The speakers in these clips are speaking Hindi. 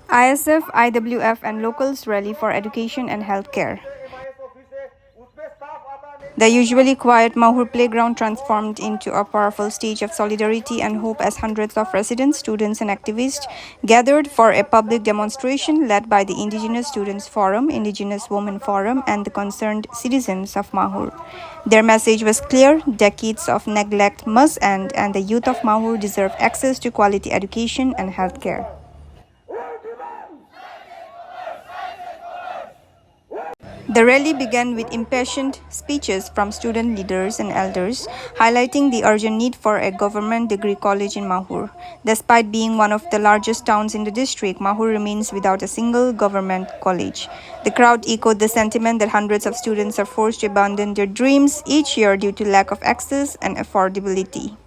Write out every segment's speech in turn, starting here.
ISF, IWF and locals rally for education and healthcare. The usually quiet Mahur playground transformed into a powerful stage of solidarity and hope as hundreds of residents, students and activists gathered for a public demonstration led by the Indigenous Students Forum, Indigenous Women Forum and the concerned citizens of Mahur. Their message was clear: decades of neglect must end and the youth of Mahur deserve access to quality education and healthcare. The rally began with impassioned speeches from student leaders and elders, highlighting the urgent need for a government degree college in Mahur. Despite being one of the largest towns in the district, Mahur remains without a single government college. The crowd echoed the sentiment that hundreds of students are forced to abandon their dreams each year due to lack of access and affordability.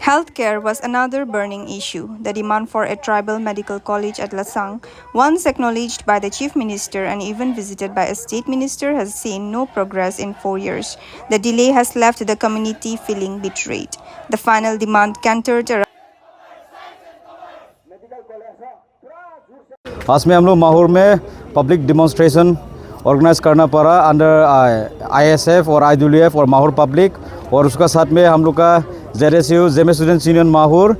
Healthcare was another burning issue. The demand for a tribal medical college at Lasang, once acknowledged by the Chief Minister and even visited by a State Minister, has seen no progress in 4 years. The delay has left the community feeling betrayed. The final demand cantered around. आज में हम लोग माहौर में पब्लिक डिमॉन्स्ट्रेशन ऑर्गेनाइज करना पड़ा अंडर ISF और IWF और माहौर पब्लिक, और उसका साथ में हम लोग का ZSU जेमे स्टूडेंट्स यूनियन माहौर,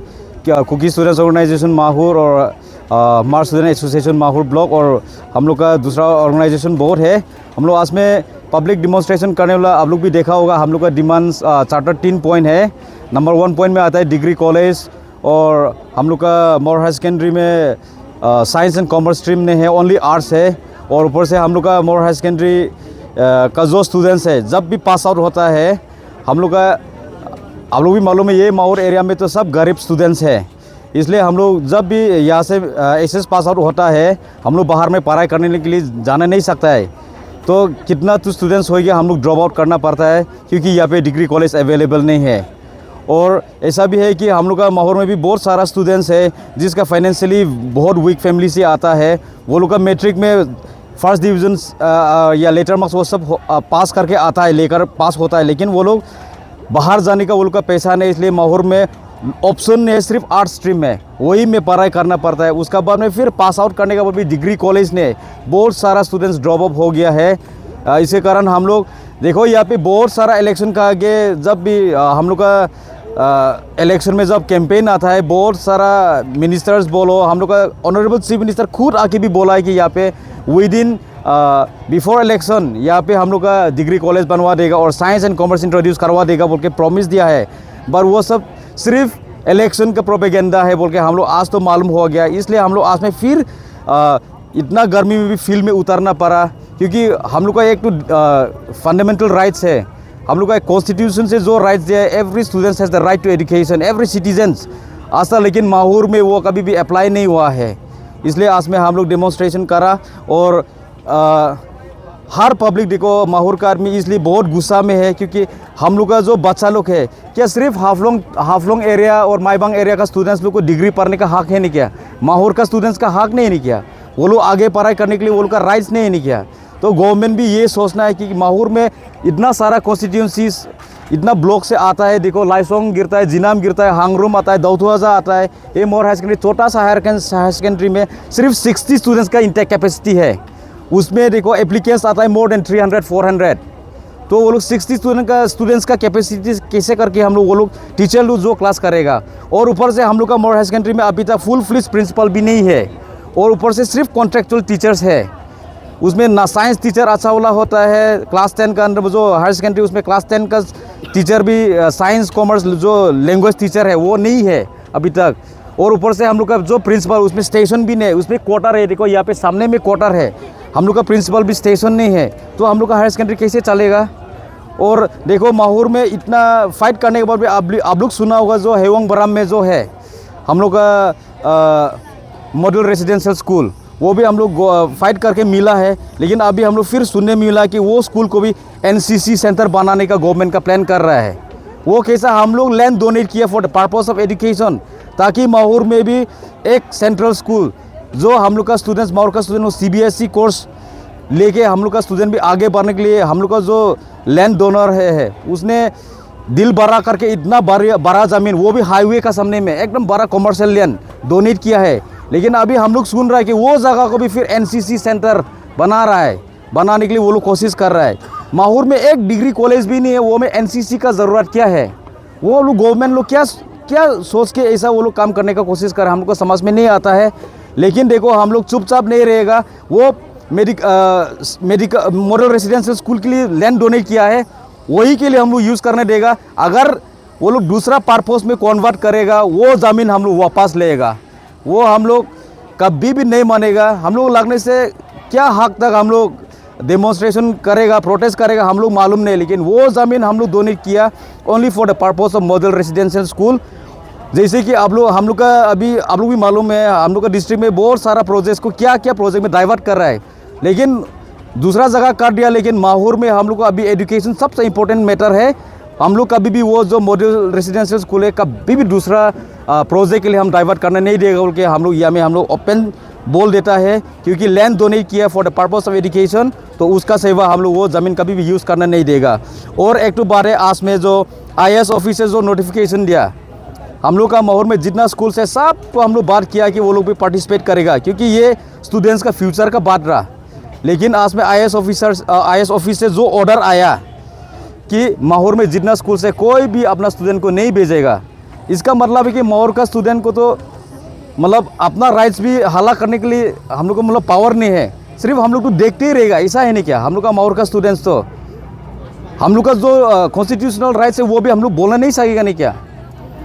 कुकी स्टूडेंट्स ऑर्गेनाइजेशन माहौर और मार्च स्टूडेंट एसोसिएशन माहौर ब्लॉक, और हम लोग का दूसरा ऑर्गेनाइजेशन बहुत है। हम लोग आज में पब्लिक डिमॉन्स्ट्रेशन करने वाला, आप लोग भी देखा होगा, हम लोग का डिमांड्स चार्टर 3 पॉइंट है। नंबर 1 पॉइंट में आता है डिग्री कॉलेज, और हम लोग का माहौर हाई सेकेंडरी में साइंस एंड कॉमर्स स्ट्रीम में है, ओनली आर्ट्स है। और ऊपर से हम लोग का माहौर हाई सेकेंडरी का जो स्टूडेंट्स है जब भी पास आउट होता है, हम लोग का, आप लोग भी मालूम है, ये माहौर एरिया में तो सब गरीब स्टूडेंट्स है, इसलिए हम लोग जब भी यहाँ से SS पास आउट होता है, हम लोग बाहर में पढ़ाई करने के लिए जाना नहीं सकता है। तो कितना तो स्टूडेंट्स हो गया, हम लोग ड्रॉप आउट करना पड़ता है क्योंकि यहाँ पे डिग्री कॉलेज अवेलेबल नहीं है। और ऐसा भी है कि हम लोग का माहौर में भी बहुत सारा स्टूडेंट्स है जिसका फाइनेंशियली बहुत वीक फैमिली से आता है। वो लोग का मैट्रिक में फर्स्ट डिवीज़न या लेटर मार्क्स वो सब पास करके आता है, लेकर पास होता है, लेकिन वो लोग बाहर जाने का वो लोग का पैसा नहीं, इसलिए माहौर में ऑप्शन नहीं है, सिर्फ आर्ट स्ट्रीम में वही में पढ़ाई करना पड़ता है। उसका बाद में फिर पास आउट करने के बाद भी डिग्री कॉलेज ने बहुत सारा स्टूडेंट्स ड्रॉप आउट हो गया है। इसी कारण हम लोग देखो यहाँ पे बहुत सारा इलेक्शन का आगे, जब भी हम लोग का इलेक्शन में जब कैंपेन आता है, बहुत सारा मिनिस्टर्स बोलो, हम लोग का ऑनरेबल चीफ मिनिस्टर खुद आके भी बोला है कि यहाँ पे विद इन बिफोर इलेक्शन यहाँ पे हम लोग का डिग्री कॉलेज बनवा देगा और साइंस एंड कॉमर्स इंट्रोड्यूस करवा देगा बोल के प्रॉमिस दिया है। पर वो सब सिर्फ इलेक्शन का प्रोपेगेंडा है बोल के हम लोग आज तो मालूम हो गया। इसलिए हम लोग आज में फिर इतना गर्मी में भी फील्ड में उतरना पड़ा, क्योंकि हम लोग का एक तो फंडामेंटल राइट्स है, हम लोग का कॉन्स्टिट्यूशन से जो राइट्स दिया है, every students has the right to education, every citizens आज तक, लेकिन माहौर में वो कभी भी अप्लाई नहीं हुआ है। इसलिए आज में हम लोग डेमोन्स्ट्रेशन करा, और हर पब्लिक देखो माहौर का आदमी इसलिए बहुत गुस्सा में है क्योंकि हम लोग का जो बच्चा लोग है, क्या सिर्फ हाफलोंग एरिया और माईबांग एरिया का स्टूडेंट्स लोग को डिग्री पढ़ने का हक है नहीं क्या? माहौर का स्टूडेंट्स का हक नहीं किया, वो लोग आगे पढ़ाई करने के लिए वो लोग का राइट्स नहीं किया। तो गवर्नमेंट भी ये सोचना है कि माहौर में इतना सारा कॉन्स्टिट्यूंसीज इतना ब्लॉक से आता है, देखो लाइसोंग गिरता है, जिनाम गिरता है, हांगरूम आता है, दौथुआजा आता है, ये माहौर हाई सेकेंडरी छोटा सा हायर सेकेंडरी में सिर्फ 60 स्टूडेंट्स का इंटेक कैपेसिटी है। उसमें देखो एप्लीकेंट्स आता है मोर देन 300-400, तो वो लोग 60 स्टूडेंट्स का कैपेसिटी कैसे करके हम लोग, वो लोग टीचर लोग जो क्लास करेगा। और ऊपर से हम लोग का माहौर हाई सेकेंडरी में अभी तक फुल फ्लेज प्रिंसिपल भी नहीं है, और ऊपर से सिर्फ कॉन्ट्रेक्चुअल टीचर्स है। उसमें ना साइंस टीचर अच्छा वाला होता है, क्लास 10 का अंदर जो हायर सेकेंडरी उसमें क्लास 10 का टीचर भी साइंस कॉमर्स जो लैंग्वेज टीचर है वो नहीं है अभी तक। और ऊपर से हम लोग का जो प्रिंसिपल उसमें स्टेशन भी नहीं, उसमें क्वार्टर है, देखो यहाँ पे सामने में क्वार्टर है, हम लोग का प्रिंसिपल भी स्टेशन नहीं है, तो हम लोग का हायर सेकेंडरी कैसे चलेगा? और देखो माहौर में इतना फाइट करने के बाद भी आप लोग सुना होगा जो हेवंग बराम में जो है हम लोग का मॉडल रेजिडेंशियल स्कूल, वो भी हम लोग फाइट करके मिला है, लेकिन अभी हम लोग फिर सुनने में मिला कि वो स्कूल को भी NCC सेंटर बनाने का गवर्नमेंट का प्लान कर रहा है। वो कैसा, हम लोग लैंड डोनेट किया for the purpose of education, ताकि माहौर में भी एक सेंट्रल स्कूल जो हम लोग का स्टूडेंट्स, माहौर का स्टूडेंट CBSE कोर्स लेके हम लोग का स्टूडेंट भी आगे बढ़ने के लिए, हम लोग का जो लैंड डोनर है उसने दिल बड़ा करके इतना बड़ा ज़मीन, वो भी हाईवे का सामने में एकदम बड़ा कमर्शियल लैंड डोनेट किया है। लेकिन अभी हम लोग सुन रहा है कि वो जगह को भी फिर एनसीसी सेंटर बना रहा है, बनाने के लिए वो लोग कोशिश कर रहा है। माहौर में एक डिग्री कॉलेज भी नहीं है, वो में एनसीसी का ज़रूरत क्या है? वो लोग गवर्नमेंट लोग क्या क्या सोच के ऐसा वो लोग काम करने का कोशिश कर रहे हैं, हमको समझ में नहीं आता है। लेकिन देखो हम लोग चुपचाप नहीं रहेगा। वो मेडिकल मॉडल रेसिडेंशियल स्कूल के लिए लैंड डोनेट किया है, वही के लिए हम लोग यूज़ करने देगा। अगर वो लोग दूसरा पर्पस में कन्वर्ट करेगा, वो ज़मीन हम लोग वापस लेगा, वो हम लोग कभी भी नहीं मानेगा। हम लोग लगने से क्या हद तक हम लोग डेमोन्स्ट्रेशन करेगा, प्रोटेस्ट करेगा, हम लोग मालूम नहीं। लेकिन वो ज़मीन हम लोग डोनेट किया only for the purpose of model residential school. जैसे कि हम लोग का अभी आप लोग भी मालूम है, हम लोग का डिस्ट्रिक्ट में बहुत सारा प्रोजेक्ट को क्या क्या प्रोजेक्ट में डाइवर्ट कर रहा है, लेकिन दूसरा जगह कर दिया। लेकिन माहौर में हम लोग को अभी एजुकेशन सबसे इम्पोर्टेंट मैटर है। हम लोग कभी भी वो जो मॉडल रेसिडेंशियल स्कूल है कभी भी दूसरा प्रोजेक्ट के लिए हम डाइवर्ट करने नहीं देगा बोल के हम लोग यहाँ में हम लोग ओपन बोल देता है। क्योंकि लैंड डोनेट किया for the purpose of education, तो उसका सेवा हम लोग वो ज़मीन कभी भी यूज़ करना नहीं देगा। और एक तो बात है, आज में जो IAS ऑफिसर जो नोटिफिकेशन दिया, हम लोग का माहौर में जितना स्कूल्स है सब को हम लोग बात किया कि वो लोग भी पार्टिसिपेट करेगा, क्योंकि ये स्टूडेंट्स का फ्यूचर का बात रहा। लेकिन आज में IAS ऑफिस से जो ऑर्डर आया कि माहौर में जितना स्कूल से कोई भी अपना स्टूडेंट को नहीं भेजेगा, इसका मतलब है कि माहौर का स्टूडेंट को तो मतलब अपना राइट्स भी हला करने के लिए हम लोग को मतलब पावर नहीं है, सिर्फ हम लोग तो देखते ही रहेगा। ऐसा है नहीं क्या? हम लोग का माहौर का स्टूडेंट्स तो हम लोग का जो कॉन्स्टिट्यूशनल राइट्स है वो भी हम लोग बोलना नहीं सकेगा नहीं क्या?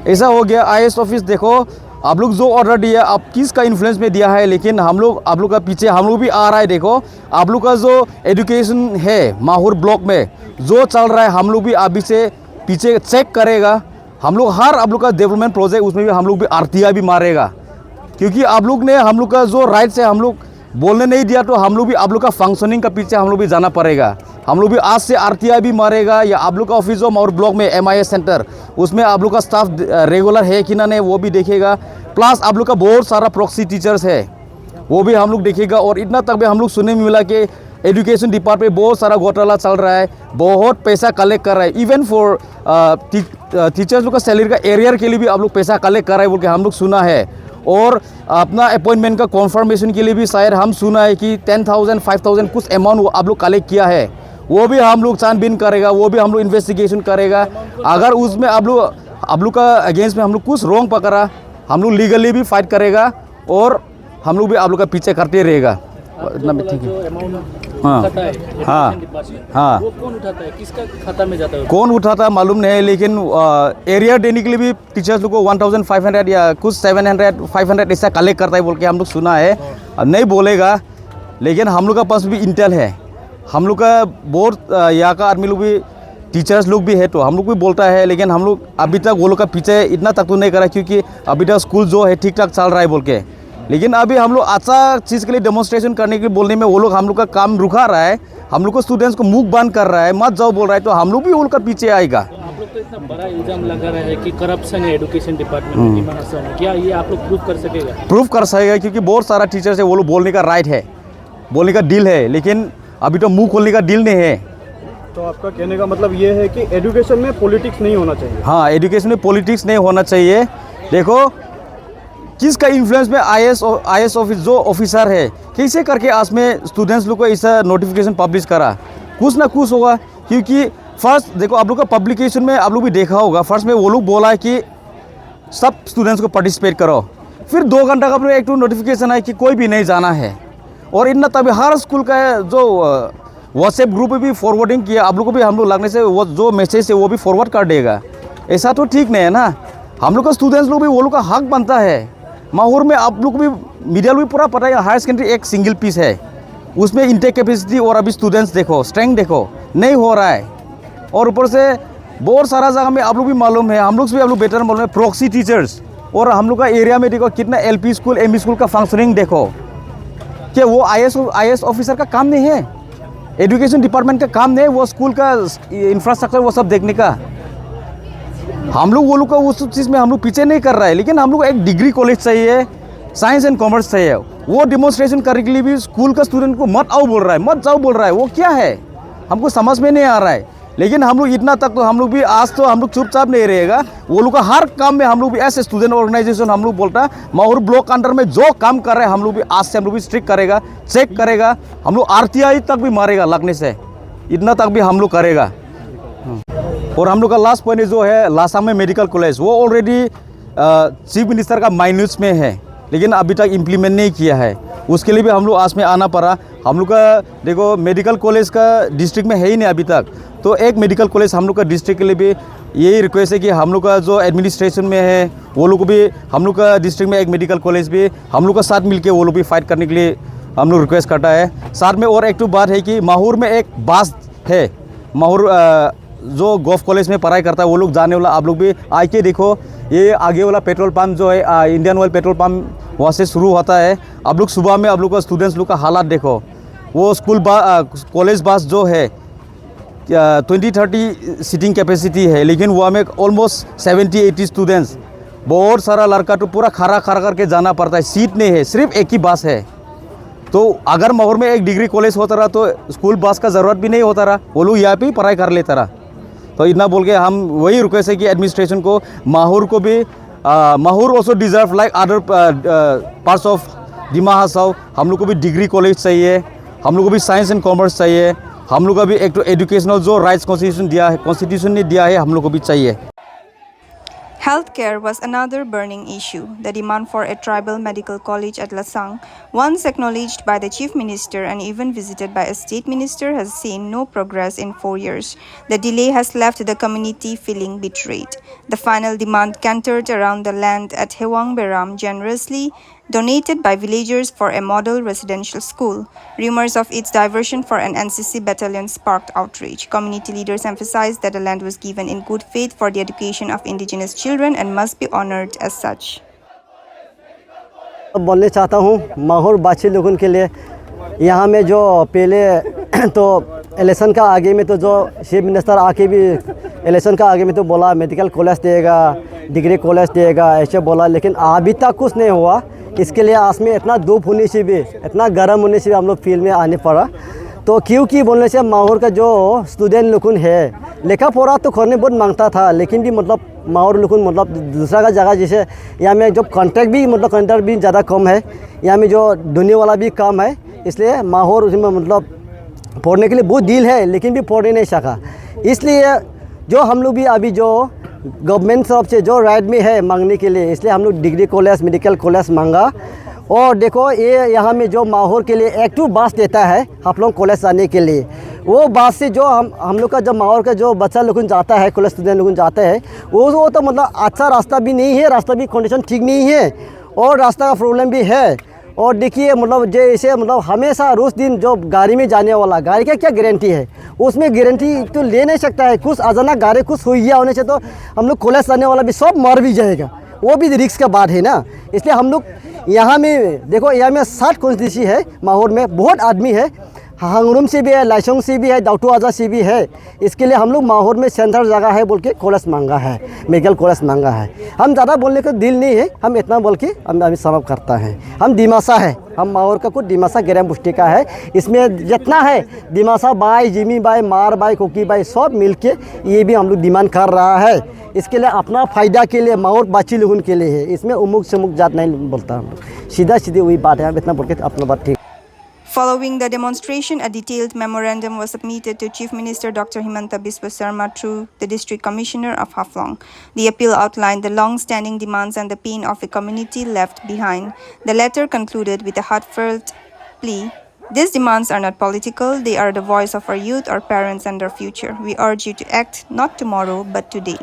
ऐसा हो गया। IAS ऑफिस देखो, आप लोग जो ऑर्डर दिया आप किसका इन्फ्लुएंस में दिया है, लेकिन हम लोग आप लोग का पीछे हम लोग भी आ रहा है। देखो आप लोग का जो एजुकेशन है माहौर ब्लॉक में जो चल रहा है, हम लोग भी अभी से पीछे चेक करेगा। हम लोग हर आप लोग का डेवलपमेंट प्रोजेक्ट उसमें भी हम लोग भी RTI भी मारेगा, क्योंकि आप लोग ने हम लोग का जो राइट्स है हम लोग बोलने नहीं दिया, तो हम लोग भी आप लोग का फंक्शनिंग का पीछे हम लोग भी जाना पड़ेगा। हम लोग भी आज से RTI भी मारेगा, या आप लोग का ऑफिस जो माहौर ब्लॉक में MIS सेंटर उसमें आप लोग का स्टाफ रेगुलर है कि ना नहीं वो भी देखेगा। प्लस आप लोग का बहुत सारा प्रॉक्सी टीचर्स है वो भी हम लोग देखेगा। और इतना तक भी हम लोग सुनने में मिला कि एजुकेशन डिपार्टमेंट में बहुत सारा घोटाला चल रहा है, बहुत पैसा कलेक्ट कर रहा है। इवन फॉर टीचर्स लोग का सैलरी का एरियर के लिए भी आप लोग पैसा कलेक्ट कर रहा है बोल के हम लोग सुना है। और अपना अपॉइंटमेंट का कॉन्फर्मेशन के लिए भी शायद हम सुना है कि 10,000 5,000 कुछ अमाउंट आप लोग कलेक्ट किया है, वो भी हम लोग छानबीन करेगा, वो भी हम लोग इन्वेस्टिगेशन करेगा। अगर उसमें आप लोग का अगेंस्ट में हम लोग कुछ रॉन्ग पकड़ा, हम लोग लीगली भी फाइट करेगा, और हम लोग भी आप लोग का पीछे करते रहेगा। इतना भी ठीक है। हाँ हाँ, वो कौन उठाता है, किसका खाता में जाता है? कौन उठाता है मालूम नहीं है, लेकिन एरिया देने के लिए भी टीचर्स लोग को 1,500 या कुछ 700 500 ऐसा कलेक्ट करता है बोल के हम लोग सुना है। नहीं बोलेगा, लेकिन हम लोग का पास भी इंटेल है। हम लोग का बहुत यहाँ का आदमी लोग भी टीचर्स लोग भी है, तो हम लोग भी बोलता है। लेकिन हम लोग अभी तक वो लोग का पीछे इतना तक तो नहीं करा, क्योंकि अभी तक स्कूल जो है ठीक ठाक चल रहा है बोल के। लेकिन अभी हम लोग अच्छा चीज़ के लिए डेमोन्स्ट्रेशन करने के बोलने में वो लोग हम लोग का काम रुका रहा है, हम लोग को स्टूडेंट्स को मुख बंद कर रहा है, मत जाओ बोल रहा है, तो हम लोग भी वो लोग का पीछे आएगा। आप लोग तो इतना बड़ा इल्जाम लगा रहा है कि करप्शन है एजुकेशन डिपार्टमेंट में, डिमोनेशन है, क्या ये आप लोग प्रूव कर सकेगा? प्रूफ कर सकेगा, क्योंकि बहुत सारा टीचर्स है वो लोग बोलने का राइट है, बोलने का डील है, लेकिन अभी तो मुंह खोलने का डील नहीं है। तो आपका कहने का मतलब ये है कि एजुकेशन में पॉलिटिक्स नहीं होना चाहिए? हाँ, एजुकेशन में पॉलिटिक्स नहीं होना चाहिए। देखो किसका इन्फ्लुएंस में IAS ऑफिस जो ऑफिसर है कैसे करके आज में स्टूडेंट्स लोग को ऐसा नोटिफिकेशन पब्लिश करा, कुछ ना कुछ होगा। क्योंकि फर्स्ट देखो आप लोग का पब्लिकेशन में आप लोग भी देखा होगा, फर्स्ट में वो लोग बोला है कि सब स्टूडेंट्स को पार्टिसिपेट करो, फिर 2 घंटा का एक नोटिफिकेशन है कि कोई भी नहीं जाना है। और इतना तभी हर स्कूल का जो व्हाट्सएप ग्रुप में भी फॉरवर्डिंग किया, आप लोग को भी हम लोग लगने से वो जो मैसेज है वो भी फॉरवर्ड कर देगा। ऐसा तो ठीक नहीं है ना। हम लोग का स्टूडेंट्स लोग भी वो लोग का हक बनता है। माहौर में आप लोग भी मीडिया लोग भी पूरा पता है, हायर सेकेंडरी एक सिंगल पीस है, उसमें इंटेक कैपेसिटी और अभी स्टूडेंट्स देखो, स्ट्रेंथ देखो, नहीं हो रहा है। और ऊपर से बहुत सारा जगह में आप लोग भी मालूम है, हम लोग से भी आप लोग बेटर मालूम है, प्रॉक्सी टीचर्स। और हम लोग का एरिया में देखो कितना LP स्कूल ME स्कूल का फंक्शनिंग देखो, कि वो IAS ऑफिसर का काम नहीं है, एजुकेशन डिपार्टमेंट का काम नहीं है, वो स्कूल का इंफ्रास्ट्रक्चर वो सब देखने का। हम लोग वो लोग का उस चीज़ में हम लोग पीछे नहीं कर रहा है। लेकिन हम लोग एक डिग्री कॉलेज चाहिए, साइंस एंड कॉमर्स चाहिए, वो डिमोन्स्ट्रेशन करने के लिए भी स्कूल का स्टूडेंट को मत आओ बोल रहा है, मत जाओ बोल रहा है, वो क्या है हमको समझ में नहीं आ रहा है। लेकिन हम लोग इतना तक तो हम लोग भी आज तो हम लोग चुपचाप नहीं रहेगा। वो लोग का हर काम में हम लोग भी ऐसे स्टूडेंट ऑर्गेनाइजेशन हम लोग बोलता है माहौर ब्लॉक अंडर में जो काम कर रहे हैं हम लोग भी आज से हम लोग भी स्ट्रिक्ट करेगा, चेक करेगा, हम लोग RTI तक भी मारेगा लगने से, इतना तक भी हम लोग करेगा। और हम लोग का लास्ट पॉइंट जो है लासांग में मेडिकल कॉलेज, वो ऑलरेडी चीफ मिनिस्टर का माइन्यूट्स में है लेकिन अभी तक इम्प्लीमेंट नहीं किया है, उसके लिए भी हम लोग आज में आना पड़ा। हम लोग का देखो मेडिकल कॉलेज का डिस्ट्रिक्ट में है ही नहीं अभी तक, तो एक मेडिकल कॉलेज हम लोग का डिस्ट्रिक्ट के लिए भी यही रिक्वेस्ट है कि हम लोग का जो एडमिनिस्ट्रेशन में है वो लोग भी हम लोग का डिस्ट्रिक्ट में एक मेडिकल कॉलेज भी हम लोग का साथ मिलके वो लोग भी फाइट करने के लिए हम लोग रिक्वेस्ट करता है। साथ में और एक तो बात है कि माहौर में एक बस है, माहौर जो गोल्फ कॉलेज में पढ़ाई करता है वो लोग जाने वाला, आप लोग भी आके देखो, ये आगे वाला पेट्रोल पंप जो है इंडियन ऑयल पेट्रोल पंप वहाँ से शुरू होता है। आप लोग सुबह में आप लोग का स्टूडेंट्स लोग का हालात देखो, वो स्कूल कॉलेज बस जो है 20-30 सीटिंग कैपेसिटी है लेकिन वहाँ में ऑलमोस्ट 70-80 स्टूडेंट्स, बहुत सारा लड़का तो पूरा खड़ा करके जाना पड़ता है, सीट नहीं है, सिर्फ एक ही बस है। तो अगर माहौर में एक डिग्री कॉलेज होता रहा तो स्कूल बस का ज़रूरत भी नहीं होता रहा, वो लोग यहाँ पे ही पढ़ाई कर लेता रहा। तो इतना बोल के हम वही रिक्वेस्ट है कि एडमिनिस्ट्रेशन को माहौर को भी Mahur also deserve like other parts of Dima Hasao, हम लोग को भी डिग्री कॉलेज चाहिए, हम लोग को भी साइंस एंड कॉमर्स चाहिए, हम लोग का भी एक तो एजुकेशनल जो राइट्स कॉन्स्टिट्यूशन ने दिया है हम लोग को भी चाहिए। Healthcare was another burning issue. The demand for a tribal medical college at Lasang, once acknowledged by the Chief Minister and even visited by a State Minister, has seen no progress in 4 years. The delay has left the community feeling betrayed. The final demand cantered around the land at Hewang Beram, generously donated by villagers for a model residential school. Rumors of its diversion for an NCC battalion sparked outrage. Community leaders emphasized that the land was given in good faith for the education of indigenous children and must be honored as such. बोलना चाहता हूँ माहौर बाछी लोगों के लिए, यहाँ में जो पहले तो इलेक्शन का आगे में तो जो चीफ मिनिस्टर आके भी इलेक्शन का आगे में तो बोला मेडिकल कॉलेज देगा, डिग्री कॉलेज देगा, ऐसे बोला, लेकिन अभी तक कुछ नहीं हुआ। इसके लिए आज में इतना धूप होने से भी, इतना गर्म होने से भी हम लोग फील्ड में आने पड़ा। तो क्योंकि बोलने से माहौर का जो स्टूडेंट लोगों है लेखा पढ़ा तो करने बहुत मांगता था, लेकिन भी मतलब माहौर लोगों मतलब दूसरा का जगह जैसे यहाँ में जो कॉन्ट्रैक्ट भी ज़्यादा कम है, यहाँ में जो ढूंढने वाला भी कम है, इसलिए माहौर उसमें मतलब पढ़ने के लिए बहुत दिल है लेकिन भी पढ़ नहीं सका। इसलिए जो हम लोग भी अभी जो गवर्नमेंट तरफ से जो राइट में है मांगने के लिए, इसलिए हम लोग डिग्री कॉलेज मेडिकल कॉलेज मांगा। और देखो ये यहाँ में जो माहौर के लिए एक्टिव बस देता है आप लोग कॉलेज जाने के लिए, वो बस से जो हम लोग का जब माहौर का जो बच्चा लोग जाता है, कॉलेज स्टूडेंट लोग जाते हैं, वो तो मतलब अच्छा रास्ता भी नहीं है, रास्ता भी कंडीशन ठीक नहीं है और रास्ता का प्रॉब्लम भी है। और देखिए मतलब जैसे मतलब हमेशा रोज़ दिन जो गाड़ी में जाने वाला, गाड़ी का क्या गारंटी है, उसमें गारंटी तो ले नहीं सकता है। कुछ अचानक गाड़ी कुछ हुई गया होने से तो हम लोग कॉलेज जाने वाला भी सब मर भी जाएगा, वो भी रिस्क का बात है ना। इसलिए हम लोग यहाँ में देखो, यहाँ में 60 कॉन्स्टिट्यूंसी है, माहौर में बहुत आदमी है, हांगरुम से भी है, लाइसोंग से भी है, दाउटू आजा से भी है। इसके लिए हम लोग माहौर में सेंटर जगह है बोल के कॉलेज मांगा है, मेडिकल कॉलेज मांगा है। हम ज़्यादा बोलने का दिल नहीं है, हम इतना बोल के हम अभी समाप्त करता है। हम दिमासा है, हम माहौर का कुछ दिमासा गेरम पुष्टि का है, इसमें जितना है दिमासा बाई, जिमी बाई, मार बाई, कोकी बाई सब मिल के ये भी हम लोग डिमांड कर रहा है। इसके लिए अपना फ़ायदा के लिए माहौर बाची लोगों के लिए है, इसमें उमुक समुक जात नहीं बोलता, हम लोग सीधा सीधी वही बात है। हम इतना बोल के अपना बात ठीक। Following the demonstration, a detailed memorandum was submitted to Chief Minister Dr. Himanta Biswa Sarma through the District Commissioner of Haflong. The appeal outlined the long-standing demands and the pain of the community left behind. The letter concluded with a heartfelt plea. These demands are not political, they are the voice of our youth, our parents and our future. We urge you to act not tomorrow but today.